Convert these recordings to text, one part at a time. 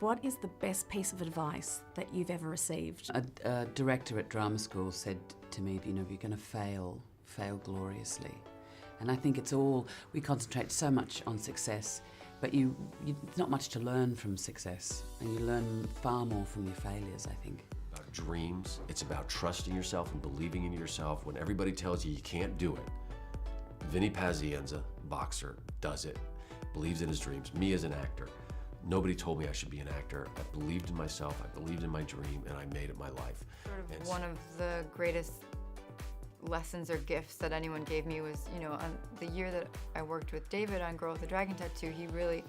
what is the best piece of advice that you've ever received? A director at drama school said to me, if you're going to fail gloriously. And I think we concentrate so much on success, but there's not much to learn from success, and you learn far more from your failures, I think. About dreams, it's about trusting yourself and believing in yourself when everybody tells you can't do it. Vinny Pazienza, boxer, does it, believes in his dreams. Me as an actor, nobody told me I should be an actor. I believed in myself, I believed in my dream, and I made it my life. One of the greatest lessons or gifts that anyone gave me was, on the year that I worked with David on Girl with the Dragon Tattoo, he really,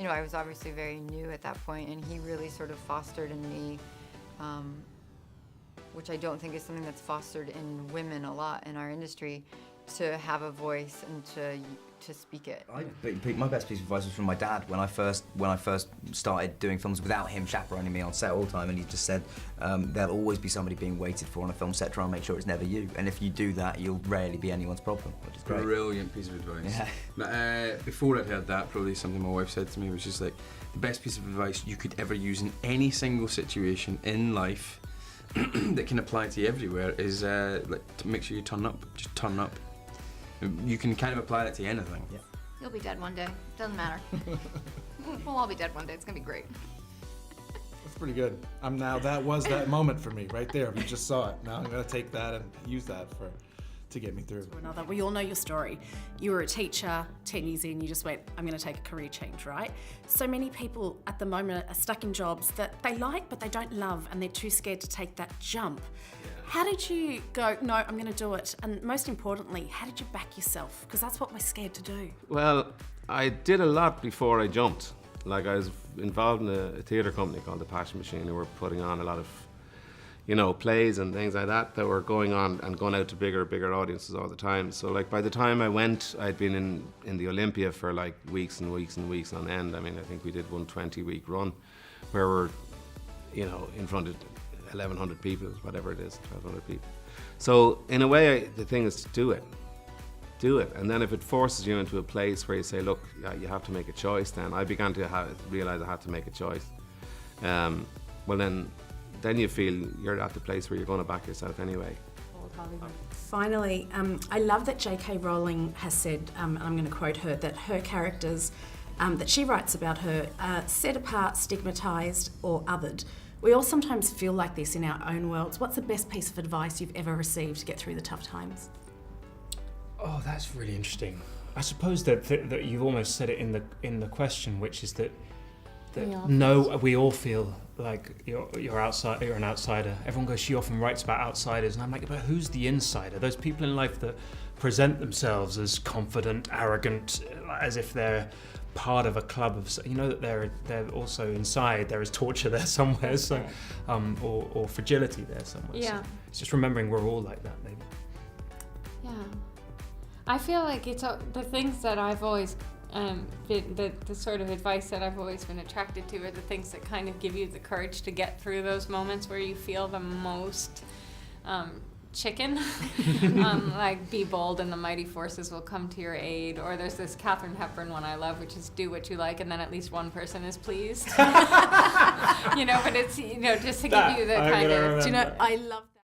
I was obviously very new at that point, and he really sort of fostered in me, which I don't think is something that's fostered in women a lot in our industry, to have a voice and to speak it. My best piece of advice was from my dad when I first started doing films without him chaperoning me on set all the time, and he just said, there'll always be somebody being waited for on a film set, try and make sure it's never you, and if you do that, you'll rarely be anyone's problem, which is great. Brilliant piece of advice. Yeah. But, before I'd heard that, probably something my wife said to me was just like, the best piece of advice you could ever use in any single situation in life that can apply to you everywhere is to make sure you turn up. Just turn up. You can kind of apply that to anything. Yeah. You'll be dead one day. Doesn't matter. We'll all be dead one day. It's gonna be great. That's pretty good. That was that moment for me right there. We just saw it. Now I'm gonna take that and use that to get me through. We all know your story. You were a teacher, 10 years in, you just went, I'm going to take a career change, right? So many people at the moment are stuck in jobs that they like but they don't love, and they're too scared to take that jump. Yeah. How did you go, no, I'm going to do it? And most importantly, how did you back yourself? Because that's what we're scared to do. Well, I did a lot before I jumped. Like, I was involved in a theatre company called The Passion Machine, who were putting on a lot of plays and things like that were going on and going out to bigger audiences all the time. So like by the time I went, I'd been in the Olympia for like weeks and weeks and weeks on end. I mean, I think we did one 20-week run where we're, in front of 1,100 people, whatever it is, 1,200 people. So in a way, the thing is to do it. Do it. And then if it forces you into a place where you say, look, you have to make a choice, then I began to realize I had to make a choice. Well then you feel you're at the place where you're going to back yourself anyway. Finally, I love that J.K. Rowling has said, and I'm going to quote her, that her characters that she writes about her are set apart, stigmatised or othered. We all sometimes feel like this in our own worlds. What's the best piece of advice you've ever received to get through the tough times? Oh, that's really interesting. I suppose that you've almost said it in the question, which is that we all feel like you're an outsider. Everyone goes, she often writes about outsiders, and I'm like, but who's the insider? Those people in life that present themselves as confident, arrogant, as if they're part of a club of, that they're also inside there is torture there somewhere, so or fragility there somewhere. Yeah. So it's just remembering we're all like that, maybe. Yeah. I feel like it's the things that I've always the sort of advice that I've always been attracted to are the things that kind of give you the courage to get through those moments where you feel the most chicken. Like, be bold and the mighty forces will come to your aid. Or there's this Katherine Hepburn one I love, which is do what you like and then at least one person is pleased. But it's, just to give you the kind of, I love